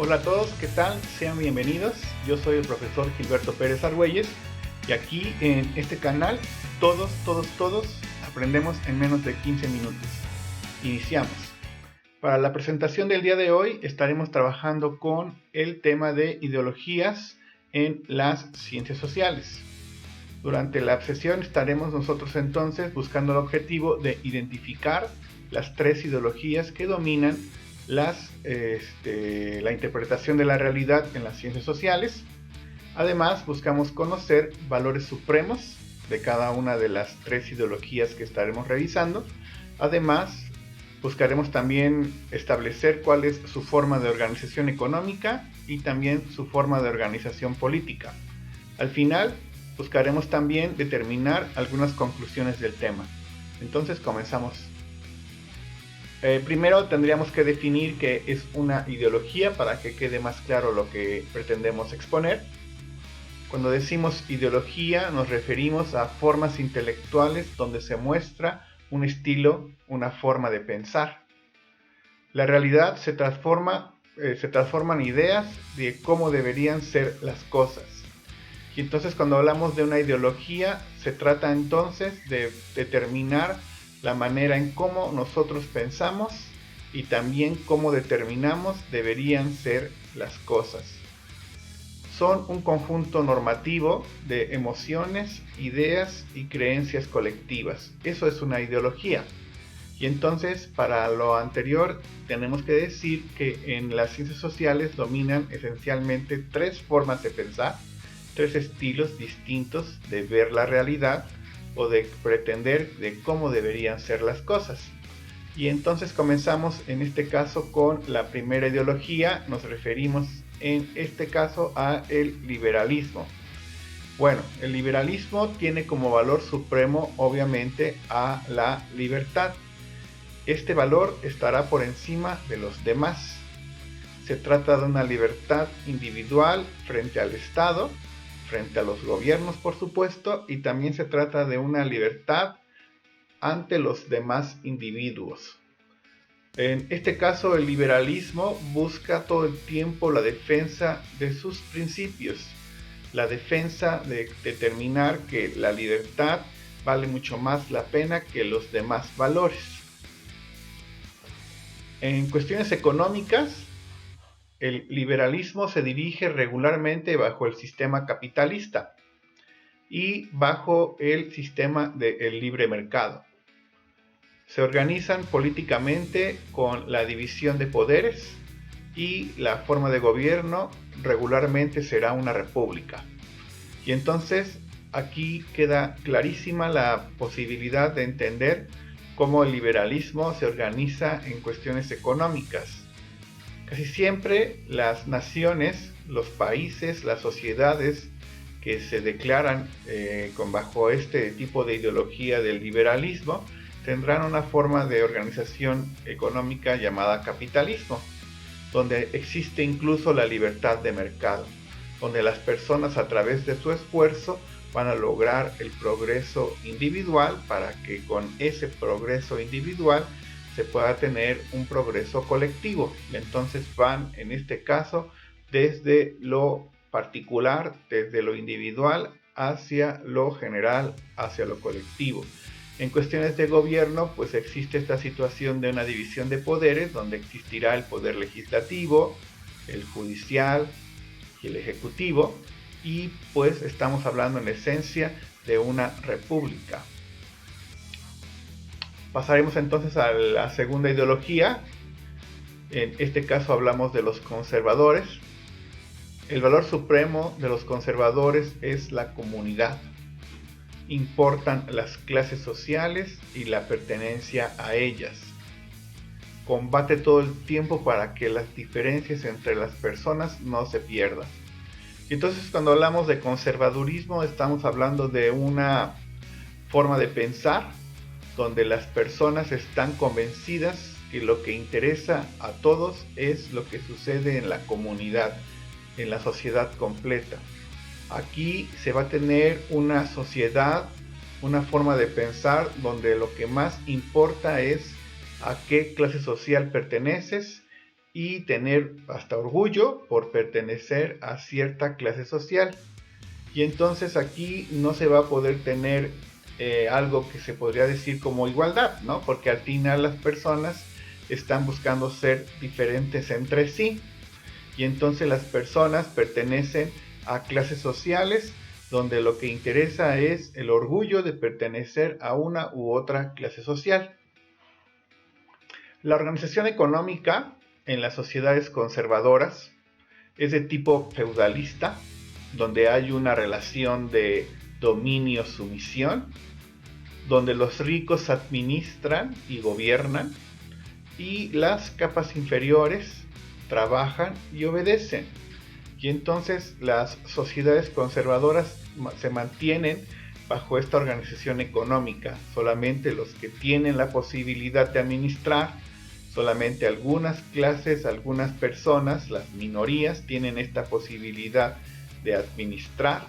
Hola a todos, ¿qué tal? Sean bienvenidos. Yo soy el profesor Gilberto Pérez Argüelles y aquí en este canal todos aprendemos en menos de 15 minutos. Iniciamos. Para la presentación del día de hoy estaremos trabajando con el tema de ideologías en las ciencias sociales. Durante la sesión estaremos nosotros entonces buscando el objetivo de identificar las tres ideologías que dominan la interpretación de la realidad en las ciencias sociales. Además, buscamos conocer valores supremos de cada una de las tres ideologías que estaremos revisando. Además, buscaremos también establecer cuál es su forma de organización económica y también su forma de organización política. Al final, buscaremos también determinar algunas conclusiones del tema. Entonces, comenzamos. Primero tendríamos que definir qué es una ideología para que quede más claro lo que pretendemos exponer. Cuando decimos ideología nos referimos a formas intelectuales donde se muestra un estilo, una forma de pensar. La realidad se transforman ideas de cómo deberían ser las cosas. Y entonces cuando hablamos de una ideología se trata entonces de determinar la manera en cómo nosotros pensamos y también cómo determinamos deberían ser las cosas. Son un conjunto normativo de emociones, ideas y creencias colectivas. Eso es una ideología. Y entonces, para lo anterior, tenemos que decir que en las ciencias sociales dominan esencialmente tres formas de pensar, tres estilos distintos de ver la realidad o de pretender de cómo deberían ser las cosas. Y entonces comenzamos en este caso con la primera ideología. Nos referimos en este caso a el liberalismo. Bueno, el liberalismo tiene como valor supremo obviamente a la libertad. Este valor estará por encima de los demás. Se trata de una libertad individual frente al Estado, frente a los gobiernos, por supuesto, y también se trata de una libertad ante los demás individuos. En este caso, el liberalismo busca todo el tiempo la defensa de sus principios, la defensa de determinar que la libertad vale mucho más la pena que los demás valores. En cuestiones económicas, el liberalismo se dirige regularmente bajo el sistema capitalista y bajo el sistema del libre mercado. Se organizan políticamente con la división de poderes y la forma de gobierno regularmente será una república. Y entonces aquí queda clarísima la posibilidad de entender cómo el liberalismo se organiza en cuestiones económicas. Casi siempre las naciones, los países, las sociedades que se declaran bajo este tipo de ideología del liberalismo tendrán una forma de organización económica llamada capitalismo, donde existe incluso la libertad de mercado, donde las personas a través de su esfuerzo van a lograr el progreso individual para que con ese progreso individual se pueda tener un progreso colectivo. Entonces van, en este caso, desde lo particular, desde lo individual, hacia lo general, hacia lo colectivo. En cuestiones de gobierno, pues existe esta situación de una división de poderes, donde existirá el poder legislativo, el judicial y el ejecutivo, y pues estamos hablando en esencia de una república. Pasaremos entonces a la segunda ideología. En este caso hablamos de los conservadores. El valor supremo de los conservadores es la comunidad. Importan las clases sociales y la pertenencia a ellas. Combate todo el tiempo para que las diferencias entre las personas no se pierdan. Y entonces cuando hablamos de conservadurismo estamos hablando de una forma de pensar donde las personas están convencidas que lo que interesa a todos es lo que sucede en la comunidad, en la sociedad completa. Aquí se va a tener una sociedad, una forma de pensar donde lo que más importa es a qué clase social perteneces y tener hasta orgullo por pertenecer a cierta clase social. Y entonces aquí no se va a poder tener algo que se podría decir como igualdad, ¿no? Porque al final las personas están buscando ser diferentes entre sí. Y entonces las personas pertenecen a clases sociales donde lo que interesa es el orgullo de pertenecer a una u otra clase social. La organización económica en las sociedades conservadoras es de tipo feudalista, donde hay una relación de dominio-sumisión, donde los ricos administran y gobiernan y las capas inferiores trabajan y obedecen. Y entonces las sociedades conservadoras se mantienen bajo esta organización económica. Solamente los que tienen la posibilidad de administrar, solamente algunas clases, algunas personas, las minorías, tienen esta posibilidad de administrar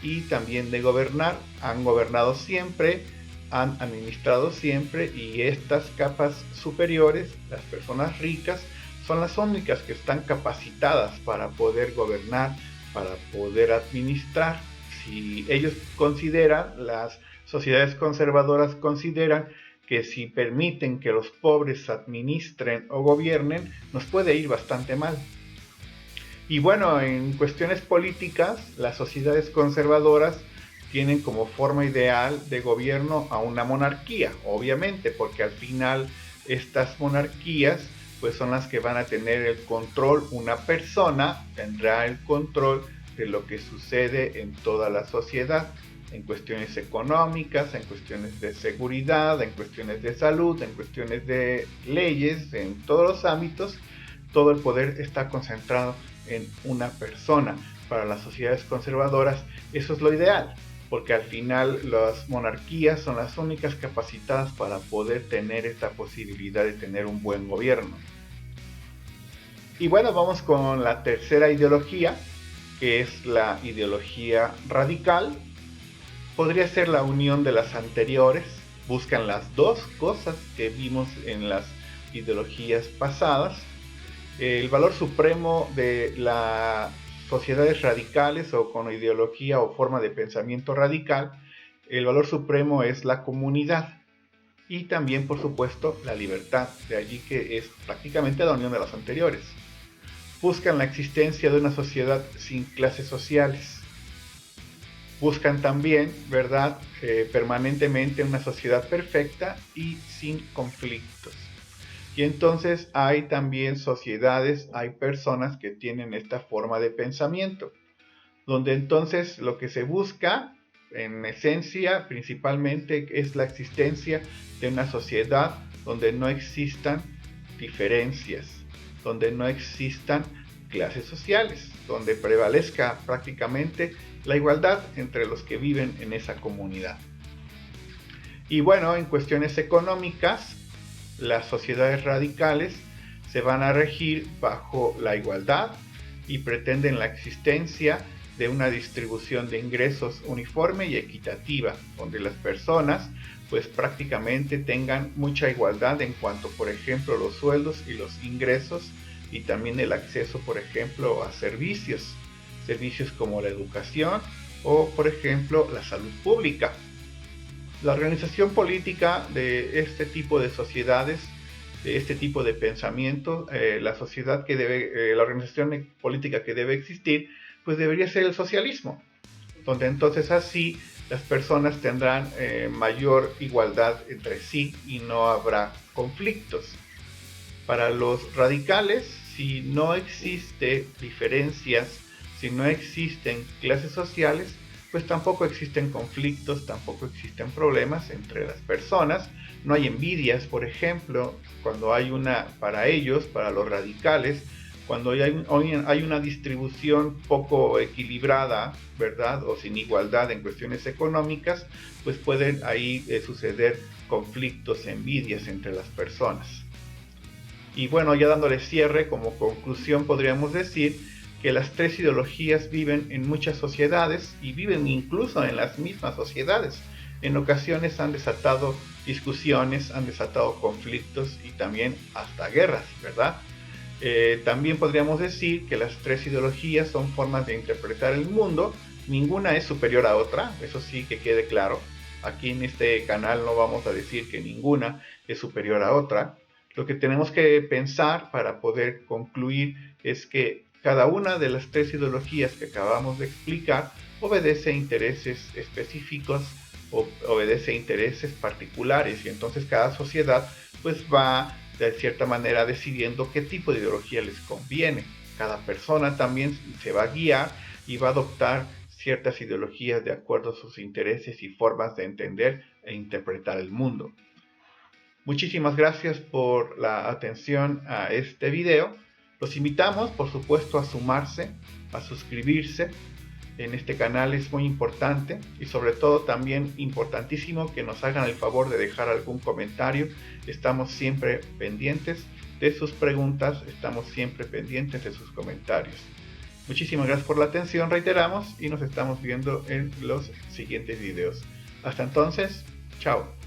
y también de gobernar. Han gobernado siempre, han administrado siempre, y estas capas superiores, las personas ricas, son las únicas que están capacitadas para poder gobernar, para poder administrar. Si ellos consideran, las sociedades conservadoras consideran que si permiten que los pobres administren o gobiernen, nos puede ir bastante mal. Y bueno, en cuestiones políticas, las sociedades conservadoras tienen como forma ideal de gobierno a una monarquía, obviamente, porque al final estas monarquías pues son las que van a tener el control. Una persona tendrá el control de lo que sucede en toda la sociedad, en cuestiones económicas, en cuestiones de seguridad, en cuestiones de salud, en cuestiones de leyes, en todos los ámbitos. Todo el poder está concentrado en una persona. Para las sociedades conservadoras eso es lo ideal, porque al final las monarquías son las únicas capacitadas para poder tener esta posibilidad de tener un buen gobierno. Y bueno, vamos con la tercera ideología, que es la ideología radical. Podría ser la unión de las anteriores. Buscan las dos cosas que vimos en las ideologías pasadas. El valor supremo de las sociedades radicales o con ideología o forma de pensamiento radical, el valor supremo es la comunidad y también, por supuesto, la libertad. De allí que es prácticamente la unión de las anteriores. Buscan la existencia de una sociedad sin clases sociales. Buscan también, ¿verdad?, permanentemente una sociedad perfecta y sin conflictos. Y entonces hay también sociedades, hay personas que tienen esta forma de pensamiento, donde entonces lo que se busca, en esencia, principalmente es la existencia de una sociedad donde no existan diferencias, donde no existan clases sociales, donde prevalezca prácticamente la igualdad entre los que viven en esa comunidad. Y bueno, en cuestiones económicas, las sociedades radicales se van a regir bajo la igualdad y pretenden la existencia de una distribución de ingresos uniforme y equitativa, donde las personas pues prácticamente tengan mucha igualdad en cuanto, por ejemplo, los sueldos y los ingresos, y también el acceso, por ejemplo, a servicios como la educación o, por ejemplo, la salud pública. La organización política de este tipo de sociedades, de este tipo de pensamiento, la organización política que debe existir, pues debería ser el socialismo, donde entonces así las personas tendrán mayor igualdad entre sí y no habrá conflictos. Para los radicales, si no existe diferencias, si no existen clases sociales, pues tampoco existen conflictos, tampoco existen problemas entre las personas. No hay envidias, por ejemplo, para ellos, para los radicales, cuando hay una distribución poco equilibrada, ¿verdad?, o sin igualdad en cuestiones económicas, pues pueden ahí suceder conflictos, envidias entre las personas. Y bueno, ya dándole cierre, como conclusión podríamos decir que las tres ideologías viven en muchas sociedades y viven incluso en las mismas sociedades. En ocasiones han desatado discusiones, han desatado conflictos y también hasta guerras, ¿verdad? También podríamos decir que las tres ideologías son formas de interpretar el mundo, ninguna es superior a otra, eso sí que quede claro. Aquí en este canal no vamos a decir que ninguna es superior a otra. Lo que tenemos que pensar para poder concluir es que cada una de las tres ideologías que acabamos de explicar obedece a intereses específicos o obedece a intereses particulares, y entonces cada sociedad pues va de cierta manera decidiendo qué tipo de ideología les conviene. Cada persona también se va a guiar y va a adoptar ciertas ideologías de acuerdo a sus intereses y formas de entender e interpretar el mundo. Muchísimas gracias por la atención a este video. Los invitamos, por supuesto, a sumarse, a suscribirse. En este canal es muy importante, y sobre todo también importantísimo que nos hagan el favor de dejar algún comentario. Estamos siempre pendientes de sus preguntas, estamos siempre pendientes de sus comentarios. Muchísimas gracias por la atención, reiteramos, y nos estamos viendo en los siguientes videos. Hasta entonces, chao.